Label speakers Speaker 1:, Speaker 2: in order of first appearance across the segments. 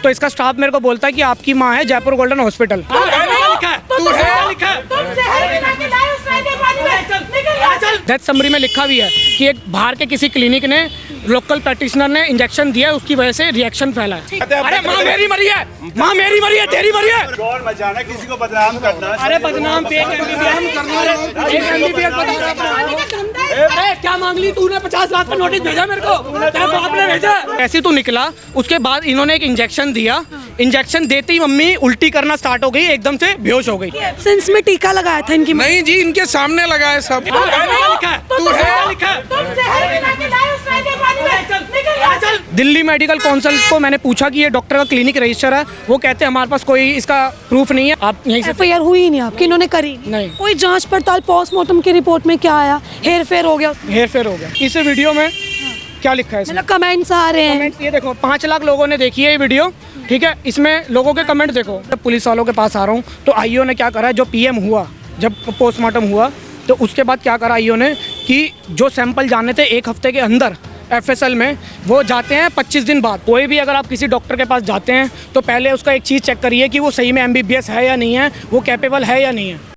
Speaker 1: तो इसका स्टाफ मेरे को बोलता है कि आपकी माँ है Jaipur golden hospital. Death summary में लिखा भी है कि एक बाहर के किसी क्लिनिक ने लोकल प्रैक्टिशनर ने इंजेक्शन दिया, उसकी वजह से रिएक्शन फैला है। अरे माँ मेरी मरी है, माँ मेरी मरी है, तेरी मरी है।
Speaker 2: शोर मचाना, किसी को बदनाम करना।
Speaker 1: अरे बदनाम पे अरे क्या मांग ली तूने? 50 लाख का नोटिस भेजा मेरे को, तेरे बाप ने भेजा। ऐसे तो निकला, उसके बाद इन्होंने एक इंजेक्शन दिया। इंजेक्शन देते ही मम्मी उल्टी करना स्टार्ट हो गई, एकदम से बेहोश हो गई।
Speaker 3: एब्सेंस में टीका लगाया था इनकी?
Speaker 4: नहीं जी, इनके सामने लगाए सब।
Speaker 1: दिल्ली मेडिकल काउंसिल को मैंने पूछा कि ये डॉक्टर का क्लिनिक रजिस्टर है, वो कहते हैं हमारे पास कोई इसका प्रूफ नहीं है। आप यहीं से
Speaker 3: एफआईआर हुई ही नहीं आपकी, इन्होंने करी
Speaker 1: नहीं।
Speaker 3: कोई जांच पड़ताल पोस्टमार्टम की रिपोर्ट में क्या आया? हेर फेर हो गया,
Speaker 1: हेर फेर हो गया। इस वीडियो में क्या लिखा है?
Speaker 3: मतलब कमेंट्स आ रहे हैं।
Speaker 1: ये देखो 5 लाख लोगों ने देखी है ये वीडियो, ठीक है। इसमें लोगों के कमेंट देखो। जब पुलिस वालों के पास आ रहा हूँ तो आईओ ने क्या करा है, जो पीएम हुआ, जब पोस्टमार्टम हुआ तो उसके बाद क्या करा आईओ ने कि जो सैंपल जाने थे 1 हफ्ते के अंदर एफएसएल में, वो जाते हैं 25 दिन बाद। कोई भी अगर आप किसी डॉक्टर के पास जाते हैं तो पहले उसका एक चीज़ चेक करिए कि वो सही में एमबीबीएस है या नहीं है, वो कैपेबल है या नहीं है।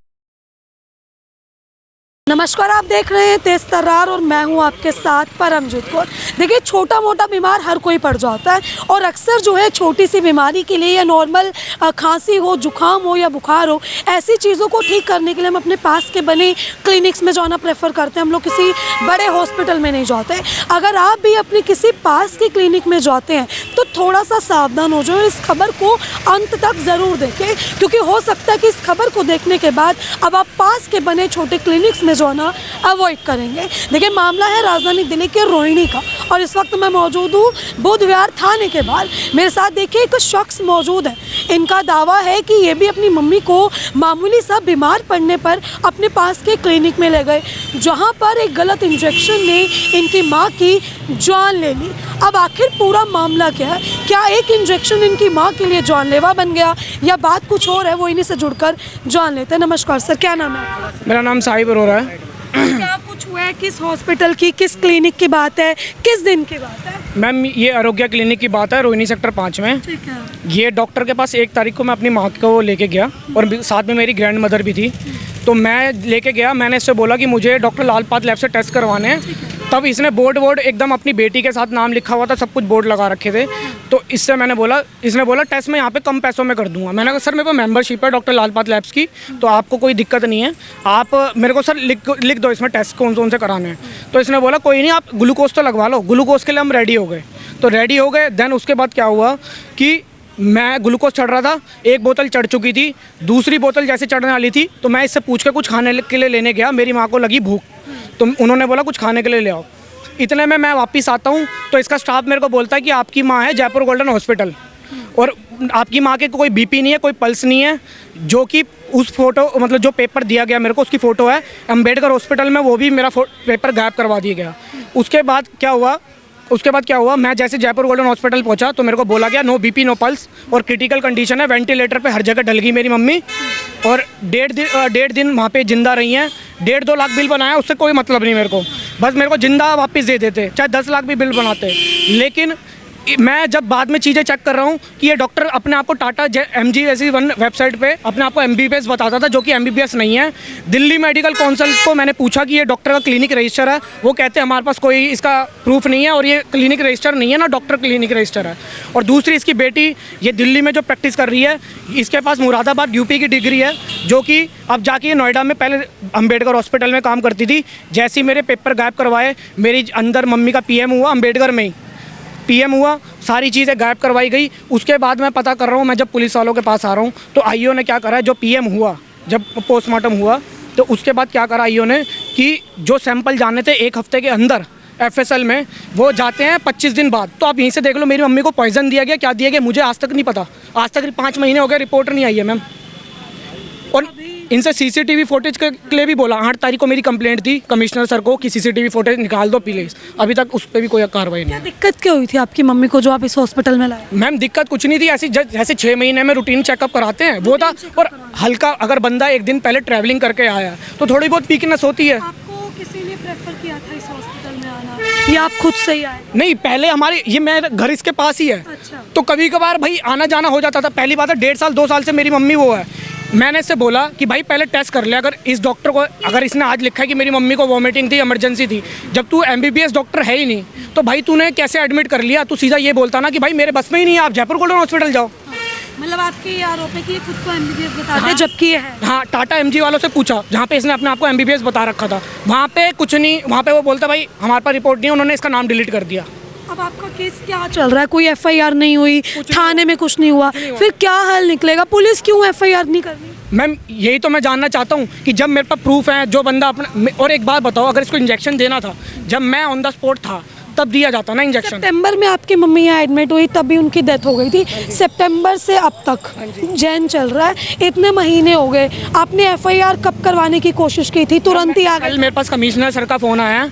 Speaker 3: नमस्कार, आप देख रहे हैं तेज तर्रार और मैं हूं आपके साथ परमजीत कौर। देखिए, छोटा मोटा बीमार हर कोई पड़ जाता है और अक्सर जो है छोटी सी बीमारी के लिए या नॉर्मल खांसी हो, जुकाम हो या बुखार हो, ऐसी चीज़ों को ठीक करने के लिए हम अपने पास के बने क्लिनिक्स में जाना प्रेफर करते हैं। हम लोग किसी बड़े हॉस्पिटल में नहीं जाते। अगर आप भी अपने किसी पास के क्लिनिक में जाते हैं तो थोड़ा सा सावधान हो जाओ, इस खबर को अंत तक ज़रूर देखें, क्योंकि हो सकता है कि इस खबर को देखने के बाद अब आप पास के बने छोटे क्लिनिक्स में जो ना अवॉइड करेंगे। देखिए, मामला है राजधानी दिल्ली के रोहिणी का और इस वक्त मैं मौजूद हूँ बुध विहार थाने के बाहर। मेरे साथ देखिए एक शख्स मौजूद है। इनका दावा है कि ये भी अपनी मम्मी को मामूली सा बीमार पड़ने पर अपने पास के क्लिनिक में ले गए, जहाँ पर एक गलत इंजेक्शन ने इनकी माँ की जान ले ली। अब आखिर पूरा मामला क्या है? क्या एक इंजेक्शन इनकी माँ के लिए जानलेवा बन गया या बात कुछ और है? वो इन्हीं से जुड़कर जान लेते हैं। नमस्कार सर, क्या नाम है?
Speaker 1: मेरा नाम साहिब अरोरा है।
Speaker 3: क्या कुछ हुआ है? किस हॉस्पिटल की, किस क्लिनिक की बात है, किस दिन की बात है?
Speaker 1: मैम, ये आरोग्य क्लिनिक की बात है, रोहिणी सेक्टर 5 में।
Speaker 3: ठीक है।
Speaker 1: ये डॉक्टर के पास 1 तारीख को मैं अपनी माँ को लेके गया और साथ में मेरी ग्रैंड मदर भी थी। तो मैं लेके गया, मैंने इससे बोला कि मुझे डॉक्टर लाल पाथ लैब से टेस्ट करवाने हैं। तब इसने बोर्ड एकदम अपनी बेटी के साथ नाम लिखा हुआ था, सब कुछ बोर्ड लगा रखे थे। तो इससे मैंने बोला, इसने बोला टेस्ट मैं यहाँ पे कम पैसों में कर दूंगा। मैंने कहा सर मेरे को मेंबरशिप है डॉक्टर लाल पाथ लैब्स की, तो आपको कोई दिक्कत नहीं है, आप मेरे को सर लिख दो इसमें टेस्ट कौन से कराने हैं। तो इसने बोला कोई नहीं, आप ग्लूकोज तो लगवा लो। ग्लूकोज के लिए हम रेडी हो गए। तो रेडी हो गए, देन उसके बाद क्या हुआ कि मैं ग्लूकोज चढ़ रहा था, 1 बोतल चढ़ चुकी थी, दूसरी बोतल जैसे चढ़ने वाली थी तो मैं इससे पूछ के कुछ खाने के लिए लेने गया। मेरी माँ को लगी भूख, तो उन्होंने बोला कुछ खाने के लिए ले आओ। इतने में मैं वापस आता हूँ तो इसका स्टाफ मेरे को बोलता है कि आपकी माँ है जयपुर गोल्डन हॉस्पिटल और आपकी माँ के कोई बीपी नहीं है, कोई पल्स नहीं है। जो कि उस फोटो मतलब जो पेपर दिया गया मेरे को, उसकी फ़ोटो है अम्बेडकर हॉस्पिटल में, वो भी मेरा पेपर गायब करवा दिया गया। उसके बाद क्या हुआ, मैं जैसे जयपुर गोल्डन हॉस्पिटल पहुंचा तो मेरे को बोला गया नो बीपी नो पल्स और क्रिटिकल कंडीशन है, वेंटिलेटर पे हर जगह ढल गई मेरी मम्मी और 1.5 दिन वहाँ पे जिंदा रही हैं। 1.5-2 लाख बिल बनाया, उससे कोई मतलब नहीं मेरे को, बस मेरे को जिंदा वापस दे देते, चाहे 10 लाख भी बिल बनाते। लेकिन मैं जब बाद में चीज़ें चेक कर रहा हूँ कि ये डॉक्टर अपने आप को टाटा MG जैसी वेबसाइट पे अपने आप को MBBS बताता था, जो कि MBBS नहीं है। दिल्ली मेडिकल काउंसिल को मैंने पूछा कि ये डॉक्टर का क्लिनिक रजिस्टर है, वो कहते हैं हमारे पास कोई इसका प्रूफ नहीं है और ये क्लिनिक रजिस्टर नहीं है ना, डॉक्टर क्लिनिक रजिस्टर है। और दूसरी, इसकी बेटी ये दिल्ली में जो प्रैक्टिस कर रही है, इसके पास मुरादाबाद UP की डिग्री है, जो कि अब जाके नोएडा में पहले अम्बेडकर हॉस्पिटल में काम करती थी। जैसे ही मेरे पेपर गायब करवाए, मेरी अंदर मम्मी का PM हुआ, अम्बेडकर में ही PM हुआ, सारी चीज़ें गायब करवाई गई। उसके बाद मैं पता कर रहा हूँ, मैं जब पुलिस वालों के पास आ रहा हूँ तो आईओ ने क्या करा है, जो PM हुआ, जब पोस्टमार्टम हुआ तो उसके बाद क्या करा आईओ ने कि जो सैंपल जाने थे 1 हफ्ते के अंदर FSL में, वो जाते हैं 25 दिन बाद। तो आप यहीं से देख लो, मेरी मम्मी को पॉइजन दिया गया, क्या दिया गया मुझे आज तक नहीं पता। आज तक 5 महीने हो गए, रिपोर्ट नहीं आई है मैम। और इनसे CCTV फुटेज के लिए भी बोला, 8 तारीख को मेरी कंप्लेंट थी कमिश्नर सर को कि CCTV फुटेज निकाल दो प्लीज़। अभी तक उस पर भी कोई कार्रवाई नहीं है।
Speaker 3: दिक्कत क्या हुई थी आपकी मम्मी को जो आप इस हॉस्पिटल में लाए?
Speaker 1: मैम दिक्कत कुछ नहीं थी, ऐसी जैसे 6 महीने में रूटीन चेकअप कराते हैं वो था। और हल्का अगर बंदा 1 दिन पहले ट्रैवलिंग करके आया तो थोड़ी बहुत वीकनेस होती है।
Speaker 3: आपको किसी ने प्रेफर किया था इस हॉस्पिटल में आना? ये आप खुद से ही आए?
Speaker 1: नहीं, पहले हमारे ये मेरा घर इसके पास ही है।
Speaker 3: अच्छा।
Speaker 1: तो कभी कभार भाई आना जाना हो जाता था। पहली बात है 1.5 साल 2 साल से मेरी मम्मी वो है। मैंने इससे बोला कि भाई पहले टेस्ट कर ले। अगर इस डॉक्टर को, अगर इसने आज लिखा है कि मेरी मम्मी को वॉमिटिंग थी, इमरजेंसी थी, जब तू MBBS डॉक्टर है ही नहीं तो भाई तूने कैसे एडमिट कर लिया? तू सीधा ये बोलता ना कि भाई मेरे बस में ही नहीं है, आप जयपुर गोल्डन हॉस्पिटल जाओ।
Speaker 3: मतलब आपके ये आरोप है कि ये खुद को MBBS बताते हैं, जबकि ये है।
Speaker 1: हाँ, टाटा MG वालों से पूछा, जहाँ पे इसने अपने आप को MBBS बता रखा था, वहाँ पे कुछ नहीं, वहाँ पे वो बोलता भाई हमारे पास रिपोर्ट नहीं है, उन्होंने इसका नाम डिलीट कर दिया।
Speaker 3: अब आपका केस क्या चल रहा है? कोई FIR नहीं हुई, थाने में कुछ नहीं हुआ, फिर क्या हल निकलेगा? पुलिस क्यों FIR नहीं कर रही?
Speaker 1: मैम यही तो मैं जानना चाहता हूँ कि जब मेरे पास प्रूफ है, जो बंदा अपना, और एक बात बताओ, अगर इसको इंजेक्शन देना था जब मैं ऑन द स्पॉट था तब दिया जाता ना इंजेक्शन।
Speaker 3: सितंबर में आपकी मम्मी यहाँ एडमिट हुई, तभी उनकी डेथ हो गई थी। सितंबर से अब तक जैन चल रहा है, इतने महीने हो गए, आपने FIR कब करवाने की कोशिश की थी? तुरंत ही आ गए।
Speaker 1: कल मेरे पास कमिश्नर सर का फ़ोन आया है।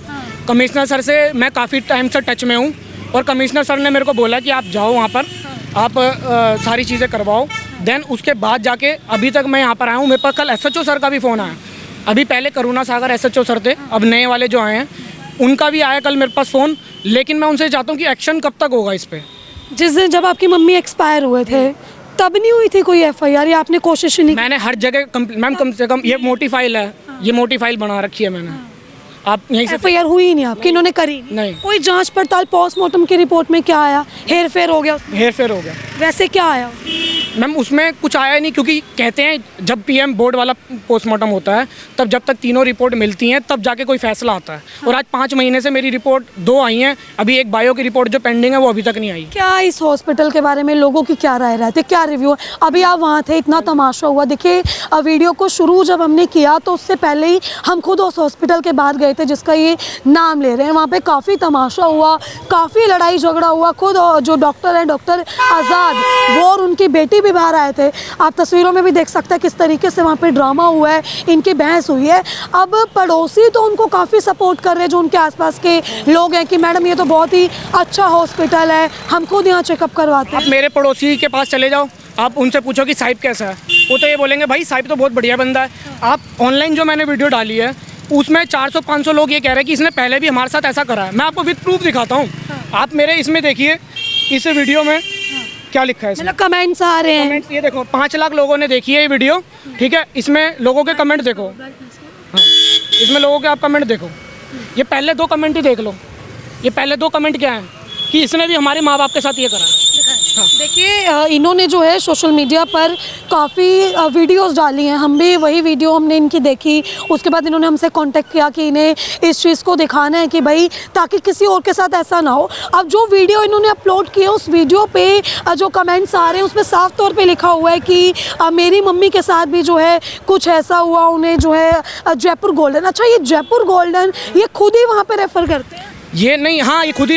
Speaker 1: कमिश्नर सर से मैं काफ़ी टाइम से टच में हूँ और कमिश्नर सर ने मेरे को बोला कि आप जाओ वहाँ पर, आप सारी चीज़ें करवाओ। देन उसके बाद जाके अभी तक मैं यहाँ पर आया हूँ। मेरे पास कल SHO सर का भी फ़ोन आया। अभी पहले करुणा सागर SHO सर थे, अब नए वाले जो आए हैं उनका भी आया कल मेरे पास फ़ोन। लेकिन मैं उनसे चाहता हूँ कि एक्शन कब तक होगा इस पर।
Speaker 3: जिस दिन जब आपकी मम्मी एक्सपायर हुए थे तब नहीं हुई थी कोई FIR, या आपने कोशिश ही नहीं?
Speaker 1: मैंने हर जगह मैम कम से कम ये मोटी फाइल है, ये मोटी फाइल बना रखी है मैंने। आप यहीं से
Speaker 3: FIR हुई ही नहीं आपकी, इन्होंने करी
Speaker 1: नहीं।
Speaker 3: कोई जांच पड़ताल, पोस्टमार्टम की रिपोर्ट में क्या आया? हेर फेर हो गया?
Speaker 1: हेर फेर हो गया।
Speaker 3: वैसे क्या आया?
Speaker 1: मैम उसमें कुछ आया नहीं, क्योंकि कहते हैं जब PM बोर्ड वाला पोस्टमार्टम होता है तब जब तक तीनों रिपोर्ट मिलती हैं तब जाके कोई फैसला आता है। और आज 5 महीने से मेरी रिपोर्ट 2 आई हैं, अभी एक बायो की रिपोर्ट जो पेंडिंग है वो अभी तक नहीं आई।
Speaker 3: क्या इस हॉस्पिटल के बारे में लोगों की क्या राय रहती है, क्या रिव्यू है? अभी आप वहाँ थे, इतना तमाशा हुआ। देखिए वीडियो को शुरू जब हमने किया तो उससे पहले ही हम खुद उस हॉस्पिटल के बाहर गए थे जिसका ये नाम ले रहे हैं। वहाँ पे काफ़ी तमाशा हुआ, काफ़ी लड़ाई झगड़ा हुआ। खुद जो डॉक्टर हैं, डॉक्टर आज़ाद, वो और उनकी बेटी भी बाहर आए थे। आप तस्वीरों में भी देख सकते हैं किस तरीके से वहाँ पे ड्रामा हुआ है, इनकी बहस हुई है। अब पड़ोसी तो उनको काफ़ी सपोर्ट कर रहे हैं, जो उनके आसपास के लोग हैं, कि मैडम ये तो बहुत ही अच्छा हॉस्पिटल है, हम खुद यहाँ चेकअप करवाते हैं।
Speaker 1: आप मेरे पड़ोसी के पास चले जाओ, आप उनसे पूछो कि साहिब कैसा है, वो तो ये बोलेंगे भाई साहिब तो बहुत बढ़िया बंदा है। आप ऑनलाइन जो मैंने वीडियो डाली है उसमें 400-500 लोग ये कह रहे हैं कि इसने पहले भी हमारे साथ ऐसा करा है। मैं आपको विद प्रूफ दिखाता हूँ। आप मेरे इसमें देखिए, इस वीडियो में क्या लिखा है इसमें?
Speaker 3: मतलब कमेंट्स आ रहे हैं।
Speaker 1: कमेंट्स ये देखो, 5 लाख लोगों ने देखी है ये वीडियो, ठीक है। इसमें लोगों के कमेंट देखो, हाँ, इसमें लोगों के आप कमेंट देखो। ये पहले 2 कमेंट ही देख लो। ये पहले 2 कमेंट क्या हैं कि इसने भी हमारे माँ बाप के साथ ये करा है।
Speaker 3: देखिए इन्होंने जो है सोशल मीडिया पर काफ़ी वीडियोस डाली हैं, हम भी वही वीडियो हमने इनकी देखी। उसके बाद इन्होंने हमसे कांटेक्ट किया कि इन्हें इस चीज़ को दिखाना है कि भाई ताकि किसी और के साथ ऐसा ना हो। अब जो वीडियो इन्होंने अपलोड किया उस वीडियो पे जो कमेंट्स आ रहे हैं उसमें साफ तौर पे लिखा हुआ है कि मेरी मम्मी के साथ भी जो है कुछ ऐसा हुआ, उन्हें जो है जयपुर गोल्डन, अच्छा ये जयपुर गोल्डन ये खुद ही वहाँ पर रेफ़र करते हैं?
Speaker 1: ये नहीं, हाँ ये खुद ही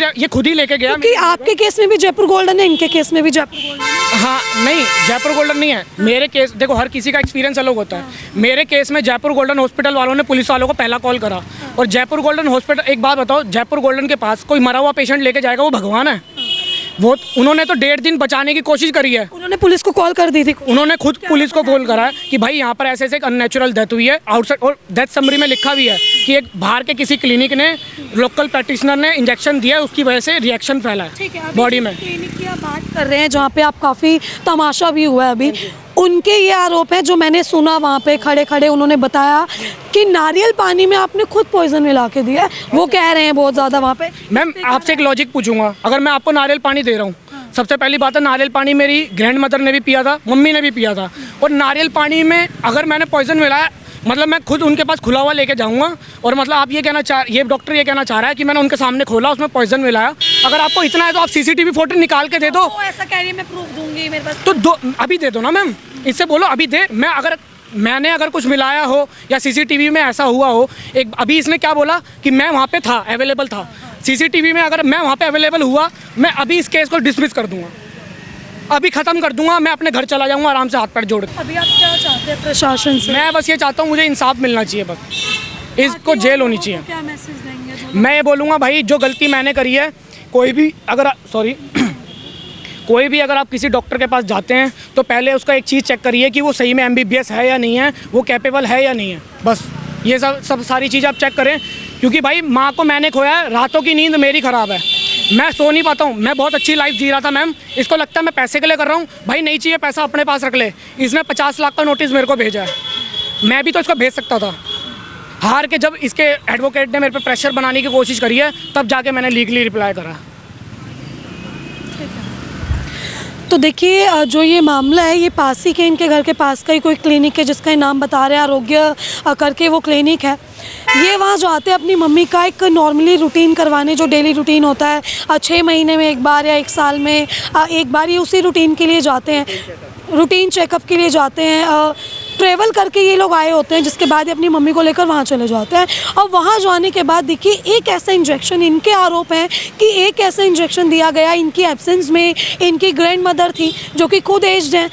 Speaker 1: लेके गया।
Speaker 3: क्योंकि आपके केस में भी जयपुर गोल्डन है, इनके केस में भी जयपुर गोल्डन है।
Speaker 1: हाँ नहीं, जयपुर गोल्डन नहीं है मेरे केस। देखो हर किसी का एक्सपीरियंस अलग होता है। मेरे केस में जयपुर गोल्डन हॉस्पिटल वालों ने पुलिस वालों को पहला कॉल करा। और जयपुर गोल्डन हॉस्पिटल, एक बात बताओ, जयपुर गोल्डन के पास कोई मरा हुआ पेशेंट लेके जाएगा वो भगवान है? वो उन्होंने तो 1.5 दिन बचाने की कोशिश करी है।
Speaker 3: उन्होंने पुलिस को कॉल कर दी थी।
Speaker 1: उन्होंने खुद पुलिस को कॉल करा है कि भाई यहाँ पर ऐसे एक अननेचुरल डेथ हुई है आउटसाइड, और डेथ समरी में लिखा भी है कि एक बाहर के किसी क्लिनिक ने, लोकल प्रैक्टिशनर ने इंजेक्शन दिया है, उसकी वजह से रिएक्शन फैला है बॉडी में।
Speaker 3: क्लिनिक की आप बात कर रहे हैं जहाँ पे आप काफ़ी तमाशा भी हुआ है अभी, उनके ये आरोप है जो मैंने सुना वहाँ पे खड़े खड़े उन्होंने बताया कि नारियल पानी में आपने खुद पॉइजन मिला के दिया है। वो कह रहे हैं बहुत ज़्यादा वहाँ पे।
Speaker 1: मैम आपसे एक लॉजिक पूछूंगा, अगर मैं आपको नारियल पानी दे रहा हूँ, सबसे पहली बात है नारियल पानी मेरी ग्रैंड मदर ने भी पिया था, मम्मी ने भी पिया था, और नारियल पानी में अगर मैंने पॉइजन मिलाया, मतलब मैं खुद उनके पास खुला हुआ लेके जाऊंगा, और मतलब आप ये डॉक्टर ये कहना चाह रहा है कि मैंने उनके सामने खोला, उसमें पॉइजन मिलाया। अगर आपको इतना है तो आप CCTV फुटेज निकाल के दे दो।
Speaker 3: ऐसा कह रही है, मैं प्रूफ दूंगी मेरे पास।
Speaker 1: तो अभी दे दो ना मैम, इससे बोलो अभी दे। मैंने अगर कुछ मिलाया हो या CCTV में ऐसा हुआ हो, एक अभी इसने क्या बोला कि मैं वहाँ पे था, अवेलेबल था। CCTV में अगर मैं वहाँ पे अवेलेबल हुआ, मैं अभी इस केस को डिसमिस कर दूंगा, अभी ख़त्म कर दूंगा, मैं अपने घर चला जाऊंगा आराम से हाथ पैर जोड़ के।
Speaker 3: अभी आप क्या चाहते हैं प्रशासन से?
Speaker 1: मैं बस ये चाहता हूँ, मुझे इंसाफ मिलना चाहिए, बस इसको जेल होनी चाहिए।
Speaker 3: क्या मैसेज देंगे?
Speaker 1: मैं ये बोलूँगा भाई, जो गलती मैंने करी है, कोई भी अगर आप किसी डॉक्टर के पास जाते हैं तो पहले उसका एक चीज़ चेक करिए कि वो सही में MBBS है या नहीं है, वो कैपेबल है या नहीं है, बस ये सब सारी चीज़ें आप चेक करें, क्योंकि भाई माँ को मैंने खोया है, रातों की नींद मेरी ख़राब है, मैं सो नहीं पाता हूँ। मैं बहुत अच्छी लाइफ जी रहा था मैम, इसको लगता है मैं पैसे के लिए कर रहा हूँ। भाई नहीं चाहिए पैसा, अपने पास रख ले। इसने 50 लाख का नोटिस मेरे को भेजा है, मैं भी तो इसको भेज सकता था। हार के जब इसके एडवोकेट ने मेरे पे प्रेशर बनाने की कोशिश करी है, तब जाके मैंने लीगली रिप्लाई करा।
Speaker 3: तो देखिए जो ये मामला है ये पास ही के, इनके घर के पास का ही कोई क्लिनिक है जिसका नाम बता रहे हैं आरोग्य करके वो क्लिनिक है। ये वहाँ जो आते हैं अपनी मम्मी का एक नॉर्मली रूटीन करवाने, जो डेली रूटीन होता है 6 महीने में एक बार या 1 साल में एक बार, ये उसी रूटीन के लिए जाते हैं, रूटीन चेकअप के लिए जाते हैं। ट्रैवल करके ये लोग आए होते हैं, जिसके बाद ये अपनी मम्मी को लेकर वहाँ चले जाते हैं। और वहाँ जाने के बाद देखिए एक ऐसा इंजेक्शन, इनके आरोप हैं कि एक ऐसा इंजेक्शन दिया गया इनकी एब्सेंस में। इनकी ग्रैंड मदर थी जो कि खुद एज्ड हैं,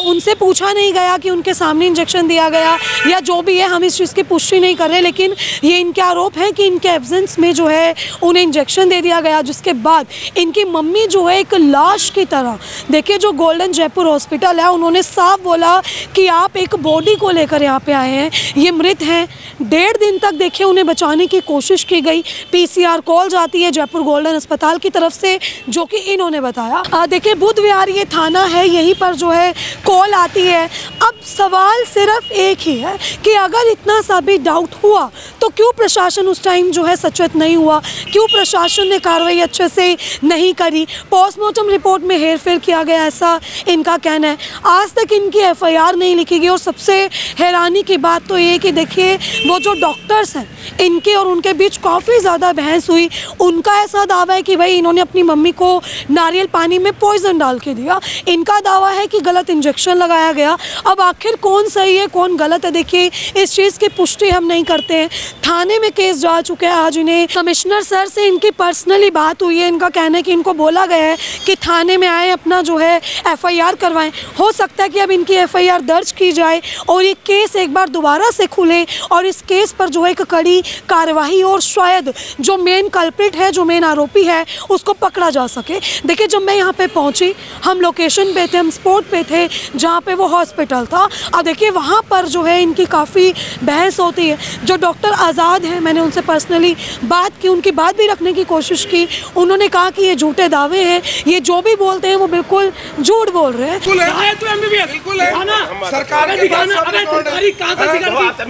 Speaker 3: उनसे पूछा नहीं गया कि उनके सामने इंजेक्शन दिया गया या जो भी है, हम इस चीज़ की पुष्टि नहीं कर रहे, लेकिन ये इनके आरोप हैं कि इनके एब्सेंस में जो है उन्हें इंजेक्शन दे दिया गया, जिसके बाद इनकी मम्मी जो है एक लाश की तरह, देखिए जो गोल्डन जयपुर हॉस्पिटल है उन्होंने साफ बोला कि आप एक बॉडी को लेकर यहाँ पे आए हैं, ये मृत हैं। 1.5 दिन तक देखिए उन्हें बचाने की कोशिश की गई, PCR कॉल जाती है जयपुर गोल्डन अस्पताल की तरफ से, जो कि इन्होंने बताया। देखिए बुध विहार ये थाना है, यहीं पर जो है कॉल आती है। अब सवाल सिर्फ एक ही है कि अगर इतना सा भी डाउट हुआ तो क्यों प्रशासन उस टाइम जो है सचेत नहीं हुआ, क्यों प्रशासन ने कार्रवाई अच्छे से नहीं करी। पोस्टमार्टम रिपोर्ट में हेरफेर किया गया, ऐसा इनका कहना है। आज तक इनकी FIR नहीं लिखी गई। और सबसे हैरानी की बात तो ये कि देखिए वो जो डॉक्टर्स हैं इनके और उनके बीच काफ़ी ज़्यादा बहस हुई। उनका ऐसा दावा है कि भाई इन्होंने अपनी मम्मी को नारियल पानी में पॉइजन डाल के दिया, इनका दावा है कि गलत इंजेक्शन लगाया गया। अब आखिर कौन सही है कौन गलत है, देखिए इस चीज़ की पुष्टि हम नहीं करते हैं। थाने में केस जा चुके हैं। आज इन्हें कमिश्नर सर से इनकी पर्सनली बात हुई है। इनका कहना है कि इनको बोला गया है कि थाने में आए, अपना जो है FIR करवाएं। हो सकता है कि अब इनकी FIR दर्ज की जाए और ये केस एक बार दोबारा से खुले और इस केस पर जो है एक कड़ी कार्यवाही और शायद जो मेन कल्प्रिट है, जो मेन आरोपी है, उसको पकड़ा जा सके। देखिए जब मैं यहाँ पे पहुँची, हम लोकेशन पे थे, हम स्पॉट पे थे जहाँ पे वो हॉस्पिटल था। अब देखिए वहाँ पर जो है इनकी काफ़ी बहस होती है। जो डॉक्टर आज़ाद हैं, मैंने उनसे पर्सनली बात की, उनकी बात भी रखने की कोशिश की। उन्होंने कहा कि ये झूठे दावे हैं, ये जो भी बोलते हैं वो बिल्कुल झूठ बोल रहे हैं।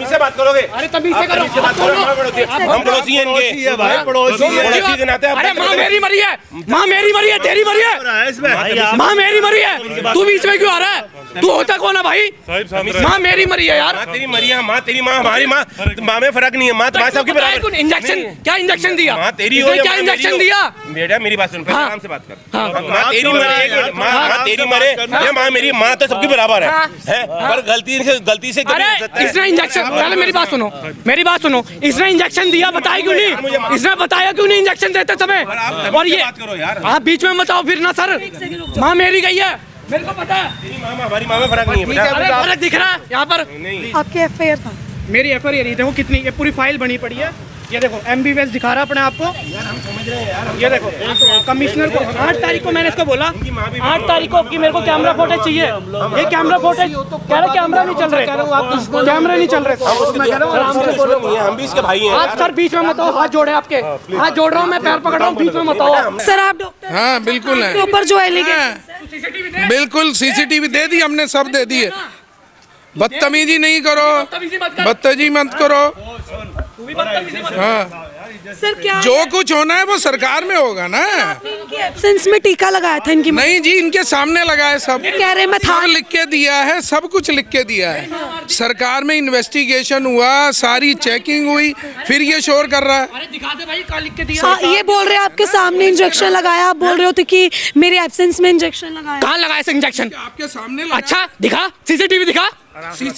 Speaker 2: से बात करोगे?
Speaker 1: अरे तभी से करो,
Speaker 2: हम पड़ोसी हैं इनके भाई, पड़ोसी के नाते।
Speaker 1: अरे माँ मेरी मरी है, माँ मेरी मरी है, तेरी मरी है, माँ मेरी मरी है, तू बीच में क्यों आ रहा है? तू होता कौन है भाई? माँ मेरी मरी है यार।
Speaker 2: तेरी मरी है माँ, तेरी माँ हमारी माँ, माँ में फर्क नहीं है। माँ तुम्हारे सबके बराबर।
Speaker 1: इंजेक्शन क्या इंजेक्शन दिया?
Speaker 2: माँ तेरी
Speaker 1: हो, क्या इंजेक्शन दिया?
Speaker 2: बेटा मेरी बात सुन, आराम से बात कर। माँ तेरी मरे, माँ तेरी मरे या माँ मेरी, माँ तो सबकी बराबर है, पर गलती से
Speaker 1: इसने इंजेक्शन, पहले मेरी बात सुनो, मेरी बात सुनो, इसने इंजेक्शन दिया, बताया क्यों नहीं? इसने बताया क्यों नहीं इंजेक्शन देते समय? और ये आप बीच में बताओ फिर ना सर। माँ मेरी गई है, मेरे को पता है।
Speaker 2: हमारी माँ में फर्क नहीं है।
Speaker 1: अरे फर्क दिख रहा है यहाँ पर।
Speaker 3: आपके FIR था?
Speaker 1: मेरी FIR ये देखो कितनी, ये पूरी फाइल बनी पड़ी है। ये देखो MBBS दिखा रहा अपने आपको। ये देखो कमिश्नर को 8 तारीख को मैंने इसको बोला, 8 तारीख को कि मेरे को कैमरा फुटेज चाहिए। ये कैमरा फुटेज कह रहे कैमरा नहीं चल रहे, कैमरा नहीं चल रहे।
Speaker 2: हम भी इसके भाई हैं।
Speaker 1: आप सर बीच में मत आओ, हाथ जोड़े आपके, हाथ जोड़ रहा हूँ मैं, पैर पकड़ रहा हूँ, बीच में मत आओ।
Speaker 3: सर आप डॉक्टर?
Speaker 4: हाँ बिल्कुल है,
Speaker 3: ऊपर जो एलिगेशन,
Speaker 4: बिल्कुल CCTV दे दी हमने, सब दे दिए। बदतमीजी नहीं करो, बदतमीजी मत करो। हाँ
Speaker 3: सर क्या
Speaker 4: जो कुछ होना है वो सरकार में होगा ना।
Speaker 3: इनकी एब्सेंस में टीका लगाया था इनकी?
Speaker 4: नहीं जी, इनके सामने लगाए सब,
Speaker 3: कह रहे मैं था,
Speaker 4: सब लिख के दिया है, सब कुछ लिख के दिया है। सरकार में इन्वेस्टिगेशन हुआ, सारी चेकिंग हुई, फिर ये शोर कर रहा है।
Speaker 1: अरे दिखा दे भाई, कहाँ लिख के दिया?
Speaker 3: हाँ, ये बोल रहे हैं आपके सामने इंजेक्शन लगाया, आप बोल रहे होते कि मेरे एब्सेंस में इंजेक्शन लगाया।
Speaker 1: कहाँ लगाया इंजेक्शन?
Speaker 4: आपके सामने
Speaker 1: अच्छा दिखा, CCTV दिखा,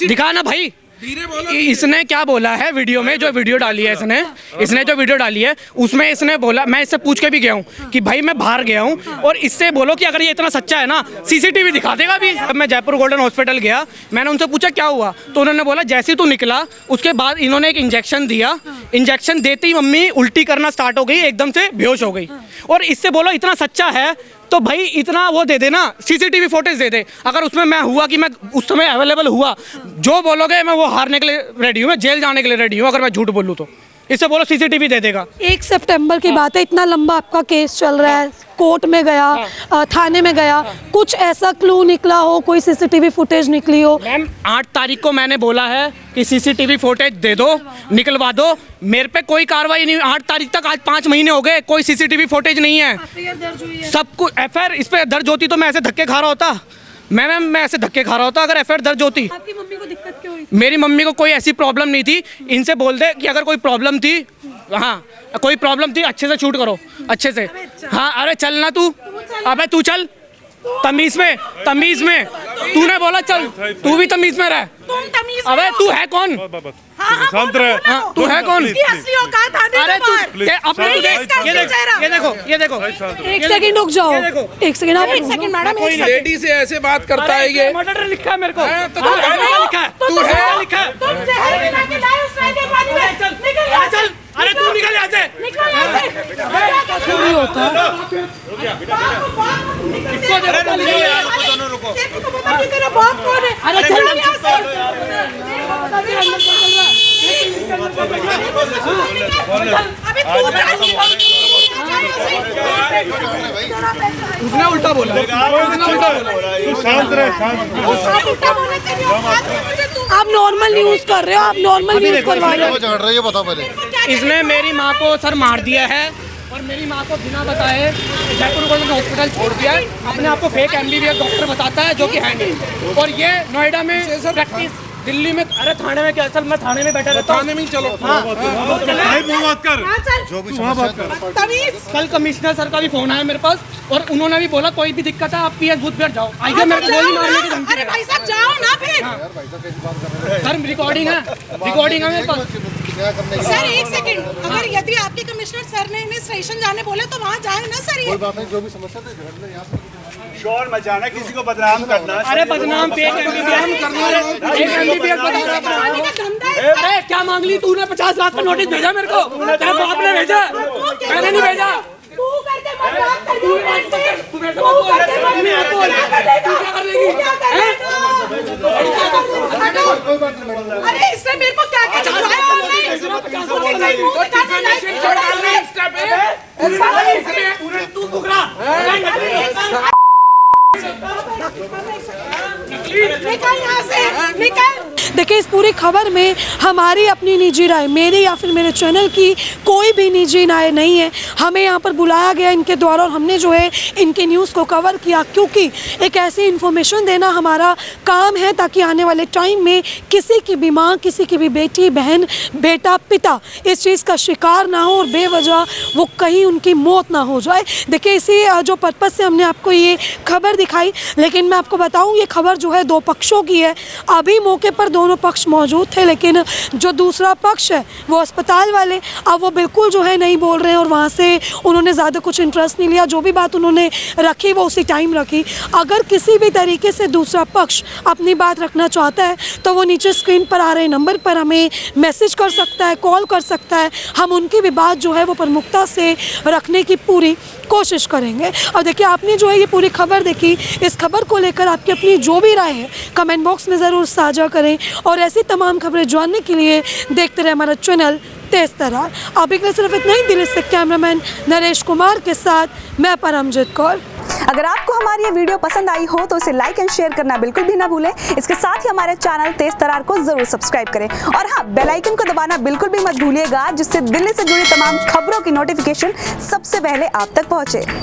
Speaker 1: दिखा ना भाई। इसने क्या बोला है वीडियो में, जो वीडियो डाली है इसने जो वीडियो डाली है उसमें इसने बोला, मैं इससे पूछ के भी गया हूँ कि भाई मैं बाहर गया हूँ और इससे बोलो कि अगर ये इतना सच्चा है ना CCTV दिखा देगा भी। अब मैं जयपुर गोल्डन हॉस्पिटल गया, मैंने उनसे पूछा क्या हुआ, तो उन्होंने बोला जैसे ही तू निकला उसके बाद इन्होंने एक इंजेक्शन दिया, इंजेक्शन देते ही मम्मी उल्टी करना स्टार्ट हो गई, एकदम से बेहोश हो गई। और इससे बोलो इतना सच्चा है तो भाई इतना वो दे देना, सीसीटीवी फुटेज दे दे। अगर उसमें मैं हुआ कि मैं उस समय अवेलेबल हुआ, जो बोलोगे मैं वो हारने के लिए रेडी हूँ, मैं जेल जाने के लिए रेडी हूँ अगर मैं झूठ बोलूँ तो। इससे बोलो सीसीटीवी दे देगा।
Speaker 3: 1 सितंबर की बात है, इतना लंबा आपका केस चल रहा है, कोर्ट में गया, थाने में गया, कुछ ऐसा क्लू निकला हो, कोई सीसीटीवी फुटेज निकली हो?
Speaker 1: मैम 8 तारीख को मैंने बोला है कि सीसीटीवी फुटेज दे दो, निकलवा दो। मेरे पे कोई कार्रवाई नहीं हुई 8 तारीख तक, आज 5 महीने हो गए, कोई सीसीटीवी फुटेज नहीं है। सब कुछ एफआईआर इस पे दर्ज होती तो मैं ऐसे धक्के खा रहा होता। मैं ऐसे धक्के खा रहा होता अगर एफआईआर दर्ज होती।
Speaker 3: आपकी मम्मी को दिक्कत क्यों हुई?
Speaker 1: मेरी मम्मी को कोई ऐसी प्रॉब्लम नहीं थी। इनसे बोल दे कि अगर कोई प्रॉब्लम थी, हाँ कोई प्रॉब्लम थी, अच्छे से शूट करो, अच्छे से। हाँ अरे चल ना तू, अबे तू चल तमीज में, तमीज में। तूने बोला चल, तू भी तमीज में रह। अबे तू है कौन?
Speaker 5: शांत रहे।
Speaker 1: हाँ, तू है कौन? अरे तू अपने ये देखो
Speaker 3: 1 सेकंड रुक जाओ, 1 सेकंड आप, 1 सेकंड मैडम,
Speaker 4: कोई लेडी से ऐसे बात करता है ये?
Speaker 1: मर्डर लिखा है मेरे को।
Speaker 4: तो तू है?
Speaker 1: लिखा है,
Speaker 4: तू है?
Speaker 1: लिखा है। चल, अरे तू निकल यहाँ से।
Speaker 3: नहीं होता।
Speaker 1: अरे चल उसने उल्टा बोला।
Speaker 5: शांत रहे, शांत।
Speaker 3: आप नॉर्मल न्यूज कर रहे हो, आप नॉर्मल न्यूज करवा रहे हो।
Speaker 6: झगड़ रही है, बता पहले।
Speaker 1: इसने मेरी माँ को सर मार दिया है और मेरी माँ को बिना बताए जयपुर गवर्नमेंट हॉस्पिटल छोड़ दिया है। अपने आप को फेक एमबीबीएस डॉक्टर बताता है, जो कि है नहीं। और ये नोएडा में प्रैक्टिस, दिल्ली में, अरे थाने में क्या, चल मैं थाने में बैठा रहता हूँ।
Speaker 4: थाने में ही चलो।
Speaker 1: हाँ
Speaker 5: बात कर,
Speaker 6: जो भी समस्या है।
Speaker 1: कल कमिश्नर सर का भी फोन आया मेरे पास और उन्होंने भी बोला कोई भी दिक्कत है आप पीएस बूथ पर जाओ। आइए मेरे को गोली मारने की धमकी।
Speaker 3: अरे भाई साहब जाओ ना फिर।
Speaker 1: सर रिकॉर्डिंग है मेरे पास।
Speaker 3: सर 1 सेकंड, अगर यदि आपके कमिश्नर सर ने इन्हें स्टेशन जाने बोले तो वहाँ जाए ना सर। ये
Speaker 6: बात नहीं, जो भी समस्या है झगड़ ले यहाँ से।
Speaker 5: शोर मचाना, किसी को बदनाम करना।
Speaker 1: अरे बदनाम फेक एमबीबीएस अरे क्या मांग ली तूने? 50 लाख का नोटिस भेजा मेरे को, तेरे बाप ने भेजा, मैंने नहीं भेजा।
Speaker 3: अरे इससे मेरे को क्या देखिए, इस पूरी खबर में हमारी अपनी निजी राय, मेरी या फिर मेरे चैनल की कोई भी निजी राय नहीं है। हमें यहाँ पर बुलाया गया इनके द्वारा और हमने जो है इनके न्यूज़ को कवर किया, क्योंकि एक ऐसी इन्फॉर्मेशन देना हमारा काम है ताकि आने वाले टाइम में किसी की भी माँ, किसी की भी बेटी, बहन, बेटा, पिता इस चीज़ का शिकार ना हो और बेवजह वो कहीं उनकी मौत ना हो जाए। देखिए, इसी जो पर्पज़ से हमने आपको ये खबर दिखाई, लेकिन मैं आपको बताऊँ ये खबर जो है 2 पक्षों की है। अभी मौके पर दोनों पक्ष मौजूद थे, लेकिन जो दूसरा पक्ष है वो अस्पताल वाले, अब वो बिल्कुल जो है नहीं बोल रहे हैं और वहाँ से उन्होंने ज़्यादा कुछ इंटरेस्ट नहीं लिया। जो भी बात उन्होंने रखी वो उसी टाइम रखी। अगर किसी भी तरीके से दूसरा पक्ष अपनी बात रखना चाहता है तो वो नीचे स्क्रीन पर आ रहे नंबर पर हमें मैसेज कर सकता है, कॉल कर सकता है। हम उनकी भी बात जो है वो प्रमुखता से रखने की पूरी कोशिश करेंगे। और देखिए, आपने जो है ये पूरी खबर देखी, इस खबर को लेकर आपकी अपनी जो भी राय है कमेंट बॉक्स में ज़रूर साझा करें और ऐसी तमाम खबरें जानने के लिए देखते रहे हमारा चैनल तेज तरार। अभी के लिए सिर्फ इतना ही। दिल्ली से कैमरामैन नरेश कुमार के साथ मैं परमजीत कौर।
Speaker 7: अगर आपको हमारी ये वीडियो पसंद आई हो तो इसे लाइक एंड शेयर करना बिल्कुल भी ना भूलें। इसके साथ ही हमारे चैनल तेज तरार को जरूर सब्सक्राइब करें और हाँ, बेल आइकन को दबाना बिल्कुल भी मत भूलिएगा, जिससे दिल्ली से जुड़ी तमाम खबरों की नोटिफिकेशन सबसे पहले आप तक पहुंचे।